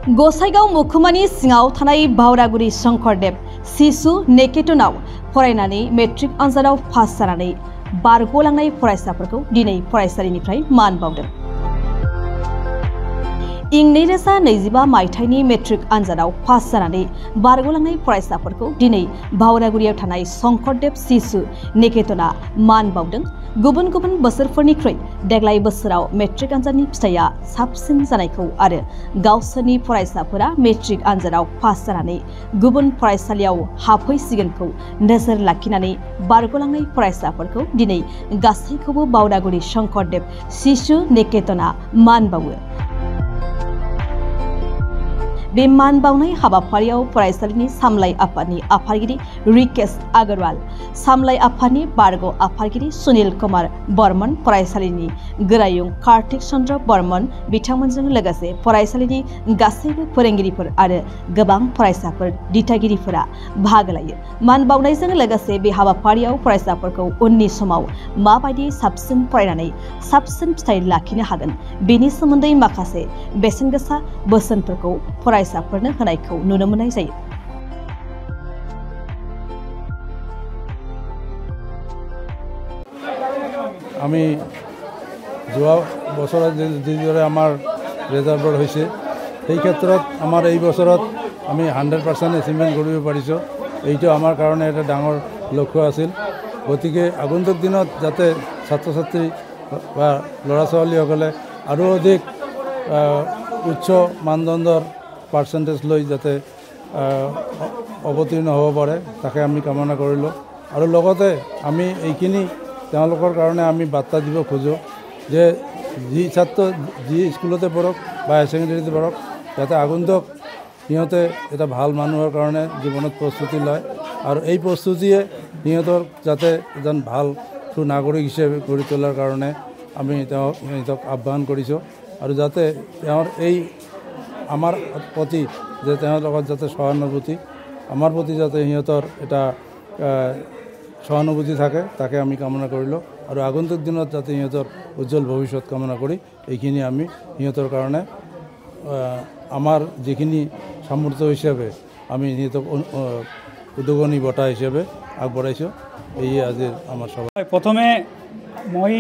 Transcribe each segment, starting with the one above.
गसाइगाव मुखुमानि सिङाव थानाय बावरागुरि शंकरदेव शिशु निकेतनाव फरायनानै मेट्रिक आनजादाव पास जानानै बारग'लांनाय फरायसाफोरखौ दिनै फरायसालिनिफ्राय मान बावदों। इं 2025 मायथाइनि मेट्रिक आनजादाव पास जानानै बारग'लांनाय फरायसाफोरखौ दिनै बावरागुरियाव थानाय शंकरदेव शिशु निकेतना मान बावदों। गुबुन गुबुन बोसोरफोरनिख्रुइ देग्लाय बोसोराव मेट्रिक आनजादनि फिथाइया साबसिन जानायखौ आरो गावसोरनि फरायसाफोरा मेट्रिक आनजादाव पास जानानै गुबुन फरायसालियाव हाबफैसिगोनखौ नोजोर लाखिनानै बारग'लांनाय फरायसाफोरखौ दिनै गासैखौबो बावरागुरि शंकरदेव शिशु निकेतना मान बावो। बे मान बावनाय हाबाफारियाव फरायसालिनि सामलाय आफादनि आफादगिरि रिकेश अग्रवाल, सामलाय आफादनि बारग' आफादगिरि सुनील कुमार बर्मन, फरायसालिनि गोरायुं कार्तिक चन्द्र बर्मन बिथांमोनजों लोगोसे फरायसालिनि गासैबो फोरोंगिरिफोर आरो गोबां फरायसाफोर दिथागिरिफोरा बाहागो लायो। मान बावनायजों लोगोसे बे हाबाफारियाव फरायसाफोरखौ उननि समाव माबायदि साबसिन फरायनानै साबसिन फिथाइ लाखिनो हागोन बेनि सोमोन्दै माखासे बेसेनगोसा बोसोनफोरखौ फरायसाफोरनो होनायखौ नुनो मोननाय जायो। আমি যোৱা বছৰত যিদৰে আমাৰ ৰেজাল্ট হৈছে সেই ক্ষেত্ৰত আমাৰ এই বছৰত আমি 100% এচিভমেণ্ট কৰিব পাৰিছোঁ। এইটো আমাৰ কাৰণে এটা ডাঙৰ লক্ষ্য আছিল। গতিকে আগন্তুক দিনত যাতে ছাত্ৰ ছাত্ৰী বা ল'ৰা ছোৱালীসকলে আৰু অধিক উচ্চ মানদণ্ডৰ পাৰ্চেণ্টেজ লৈ যাতে অৱতীৰ্ণ হ'ব পাৰে তাকে আমি কামনা কৰিলোঁ। আৰু লগতে আমি এইখিনি তেওঁলোকৰ কাৰণে আমি বাৰ্তা দিব খোজোঁ যে যি ছাত্ৰ যি স্কুলতে পঢ়ক বা হায়াৰ ছেকেণ্ডেৰীতে পঢ়ক যাতে আগন্তুক সিহঁতে এটা ভাল মানুহৰ কাৰণে জীৱনত প্ৰস্তুতি লয় আৰু এই প্ৰস্তুতিয়ে সিহঁতৰ যাতে এজন ভাল সুনাগৰিক হিচাপে গঢ়ি তোলাৰ কাৰণে আমি সিহঁতক আহ্বান কৰিছোঁ। আৰু যাতে তেওঁৰ এই আমাৰ প্ৰতি যে তেওঁৰ লগত যাতে সহানুভূতি আমাৰ প্ৰতি যাতে সিহঁতৰ এটা সহানুভূতি থাকে তাকে আমি কামনা কৰিলোঁ। আৰু আগন্তুক দিনত যাতে সিহঁতৰ উজ্জ্বল ভৱিষ্যত কামনা কৰি এইখিনি আমি সিহঁতৰ কাৰণে আমাৰ যিখিনি সামৰ্থ্য হিচাপে আমি সিহঁতক উদগনি বঁটা হিচাপে আগবঢ়াইছোঁ। এই আজিৰ আমাৰ সভা। প্ৰথমে মই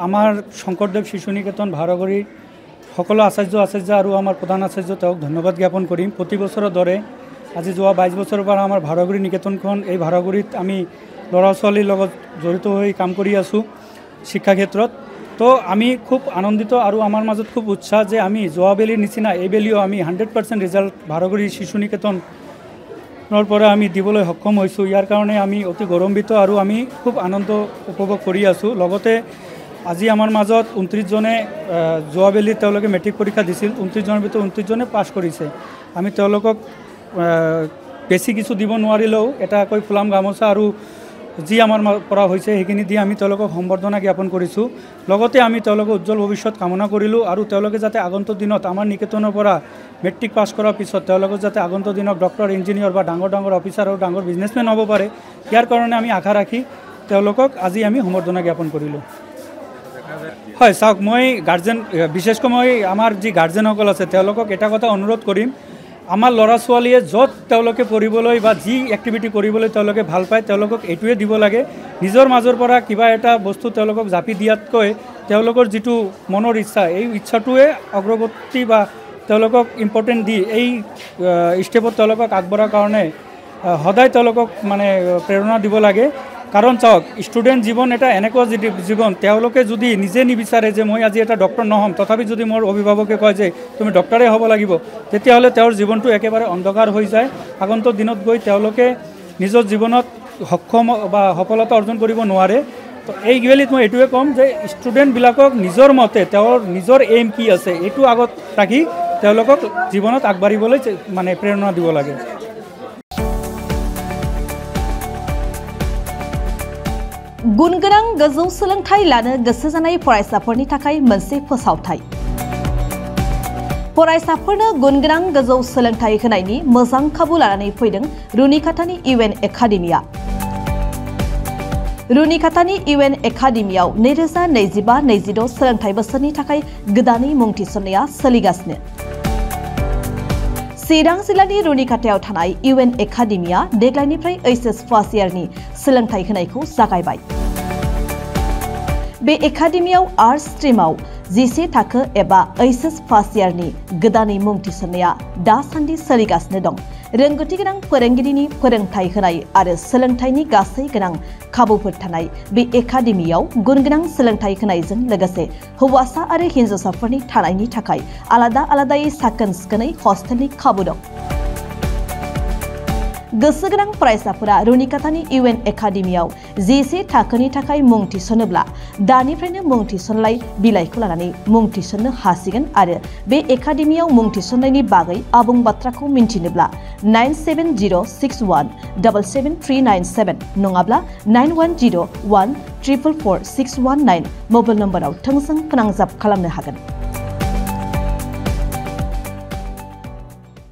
আমাৰ শংকৰদেৱ শিশু নিকেতন ভাৰগুৰিৰ সকলো আচাৰ্য আৰু আমাৰ প্ৰধান আচাৰ্য তেওঁক ধন্যবাদ জ্ঞাপন কৰিম। প্ৰতি বছৰৰ দৰে আজি যোৱা 22 বছৰৰ পৰা আমাৰ ভাৰগুৰি নিকেতনখন এই ভাৰগুৰিত আমি ল'ৰা ছোৱালীৰ লগত জড়িত হৈ কাম কৰি আছোঁ শিক্ষা ক্ষেত্ৰত। তো আমি খুব আনন্দিত আৰু আমাৰ মাজত খুব উৎসাহ যে আমি যোৱাবেলিৰ নিচিনা এইবেলিও আমি 100% ৰিজাল্ট ভাৰগুৰি শিশু নিকেতনৰ পৰা আমি দিবলৈ সক্ষম হৈছোঁ। ইয়াৰ কাৰণে আমি অতি গৌৰৱান্বিত আৰু আমি খুব আনন্দ উপভোগ কৰি আছোঁ। লগতে আজি আমাৰ মাজত 29 জনে যোৱাবেলি তেওঁলোকে মেট্ৰিক পৰীক্ষা দিছিল। 29 জনৰ ভিতৰত 29 জনে পাছ কৰিছে। আমি তেওঁলোকক বেছি কিছু দিব নোৱাৰিলেও এটাকৈ ফুলাম গামোচা আৰু যি আমাৰ পৰা হৈছে সেইখিনি দি আমি তেওঁলোকক সম্বৰ্ধনা জ্ঞাপন কৰিছোঁ। লগতে আমি তেওঁলোকৰ উজ্জ্বল ভৱিষ্যত কামনা কৰিলোঁ আৰু তেওঁলোকে যাতে আগন্তুক দিনত আমাৰ নিকেতনৰ পৰা মেট্ৰিক পাছ কৰাৰ পিছত তেওঁলোকে যাতে আগন্তুক দিনত ডক্টৰ, ইঞ্জিনিয়াৰ বা ডাঙৰ ডাঙৰ অফিচাৰ আৰু ডাঙৰ বিজনেছমেন হ'ব পাৰে ইয়াৰ কাৰণে আমি আশা ৰাখি তেওঁলোকক আজি আমি সম্বৰ্ধনা জ্ঞাপন কৰিলোঁ। হয়, চাওক, মই গাৰ্জেন বিশেষকৈ মই আমাৰ যি গাৰ্জেনসকল আছে তেওঁলোকক এটা কথা অনুৰোধ কৰিম, আমাৰ ল'ৰা ছোৱালীয়ে য'ত তেওঁলোকে পঢ়িবলৈ বা যি এক্টিভিটি কৰিবলৈ তেওঁলোকে ভাল পায় তেওঁলোকক এইটোৱে দিব লাগে। নিজৰ মাজৰ পৰা কিবা এটা বস্তু তেওঁলোকক জাপি দিয়াতকৈ তেওঁলোকৰ যিটো মনৰ ইচ্ছা এই ইচ্ছাটোৱে অগ্ৰগতি বা তেওঁলোকক ইম্পৰ্টেণ্ট দি এই ষ্টেপত তেওঁলোকক আগবঢ়াৰ কাৰণে সদায় তেওঁলোকক মানে প্ৰেৰণা দিব লাগে। কাৰণ চাওক, ষ্টুডেণ্ট জীৱন এটা এনেকুৱা জীৱন তেওঁলোকে যদি নিজে নিবিচাৰে যে মই আজি এটা ডক্টৰ নহ'ম, তথাপি যদি মোৰ অভিভাৱকে কয় যে তুমি ডক্টৰে হ'ব লাগিব, তেতিয়াহ'লে তেওঁৰ জীৱনটো একেবাৰে অন্ধকাৰ হৈ যায়। আগন্তুক দিনত গৈ তেওঁলোকে নিজৰ জীৱনত সক্ষম বা সফলতা অৰ্জন কৰিব নোৱাৰে। তো এইবেলিত মই এইটোৱে ক'ম যে ষ্টুডেণ্টবিলাকক নিজৰ মতে তেওঁৰ নিজৰ এইম কি আছে এইটো আগত ৰাখি তেওঁলোকক জীৱনত আগবাঢ়িবলৈ মানে প্ৰেৰণা দিব লাগে। गुनगोनां गोजौ सोलोंथाइ लानो गोसो जानाय फरायसाफोरनि थाखाय मोनसे फोसावथाय। फरायसाफोरनो गुनगोनां गोजौ सोलोंथाइ होनायनि मोजां खाबु लानानै फैदों रुनिकाटानि इउएन एकाडेमिया। रुनिकाटानि इउएन एकाडेमियाव 2025-26 सोलोंथाइ बोसोरनि थाखाय गोदानै मुं थिसननाया सोलिगासिनो। चिरां जिल्लानि रुनिकाटायाव थानाय UN एकाडेमिया देग्लायनिफ्राय HS फार्स्ट इयारनि सोलोंथाइ होनायखौ जागायबाय। बे एकाडेमियाव आर्ट्स स्ट्रीमाव जिसे थाखो एबा HS फार्स्ट इयारनि गोदानै मुं थिसननाया दासान्दि सोलिगासिनो दं। रोंगौथि गोनां फोरोंगिरिनि फोरोंथाइ होनाय आरो सोलोंथाइनि गासै गोनां खाबुफोर थानाय बे एकाडेमियाव गुनगोनां सोलोंथाइ होनायजों लोगोसे हौवासा आरो हिन्जावसाफोरनि थानायनि थाखाय आलादा आलादायै साखोन सिखोनै हस्टेलनि खाबु दं। गोसो गोनां फरायसाफोरा रुनिकाटानि UN एकाडेमियाव जिसे थाखोनि थाखाय मुं थिसनोब्ला दानिफ्रायनो मुं थिसनलाय बिलाइखौ लानानै मुं थिसननो हासिगोन आरो बे एकाडेमियाव मुं थिसननायनि बागै आबुं बाथ्राखौ मिन्थिनोब्ला 9706177397 नङाब्ला 9101444619 मबाइल नम्बराव थोंजों फोनांजाब खालामनो हागोन।